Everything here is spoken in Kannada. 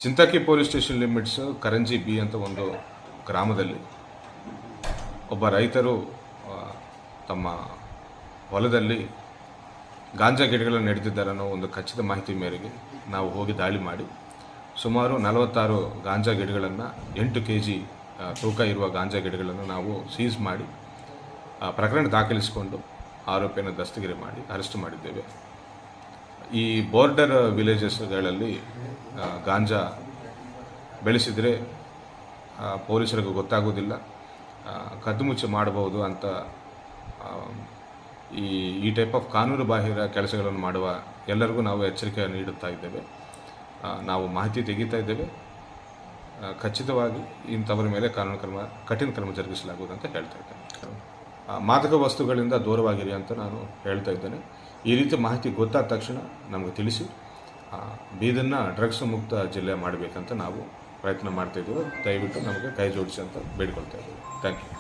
ಚಿಂತಾಕಿ police station limits Karanji B ಅಂತ ಒಂದು ಗ್ರಾಮದಲ್ಲಿ ಒಬ್ಬ ರೈತರು ತಮ್ಮ ಹೊಲದಲ್ಲಿ ಗಾಂಜಾ ಗಿಡಗಳನ್ನು ನೆಡೆದಿದ್ದಾರೆ ಅನ್ನೋ ಒಂದು ಖಚಿತ ಮಾಹಿತಿ ಮೇರೆಗೆ ನಾವು ಹೋಗಿ ದಾಳಿ ಮಾಡಿ ಸುಮಾರು 46 ಗಾಂಜಾ ಗಿಡಗಳನ್ನು 8 kg ತೂಕ ಇರುವ ಗಾಂಜಾ ಗಿಡಗಳನ್ನು ನಾವು ಸೀಸ್ ಮಾಡಿ ಪ್ರಕರಣ ದಾಖಲಿಸಿಕೊಂಡು ಆರೋಪಿಯನ್ನು ದಸ್ತಗಿರಿ ಮಾಡಿ ಅರೆಸ್ಟ್ ಮಾಡಿದ್ದೇವೆ. ಈ ಬಾರ್ಡರ್ ವಿಲೇಜಸ್ಗಳಲ್ಲಿ ಗಾಂಜಾ ಬೆಳೆಸಿದರೆ ಪೊಲೀಸರಿಗೂ ಗೊತ್ತಾಗೋದಿಲ್ಲ, ಕದ್ದುಮುಚ್ಚು ಮಾಡಬಹುದು ಅಂತ ಈ ಟೈಪ್ ಆಫ್ ಕಾನೂನು ಬಾಹಿರ ಕೆಲಸಗಳನ್ನು ಮಾಡುವ ಎಲ್ಲರಿಗೂ ನಾವು ಎಚ್ಚರಿಕೆ ನೀಡುತ್ತಾ ಇದ್ದೇವೆ. ನಾವು ಮಾಹಿತಿ ತೆಗಿತಾ ಇದ್ದೇವೆ. ಖಚಿತವಾಗಿ ಇಂಥವರ ಮೇಲೆ ಕಠಿಣ ಕ್ರಮ ಜರುಗಿಸಲಾಗುವುದು ಅಂತ ಹೇಳ್ತಾ ಇದ್ದೇನೆ. ಮಾದಕ ವಸ್ತುಗಳಿಂದ ದೂರವಾಗಿರಿ ಅಂತ ನಾನು ಹೇಳ್ತಾ ಇದ್ದೇನೆ. ಈ ರೀತಿ ಮಾಹಿತಿ ಗೊತ್ತಾದ ತಕ್ಷಣ ನಮಗೆ ತಿಳಿಸಿ ಬೀದರ್ನ ಡ್ರಗ್ಸ್ ಮುಕ್ತ ಜಿಲ್ಲೆ ಮಾಡಬೇಕಂತ ನಾವು ಪ್ರಯತ್ನ ಮಾಡ್ತಾಯಿದ್ದೇವೆ. ದಯವಿಟ್ಟು ನಮಗೆ ಕೈ ಜೋಡಿಸಿ ಅಂತ ಬೇಡಿಕೊಳ್ತಾ ಇದ್ದೇವೆ. Thank you.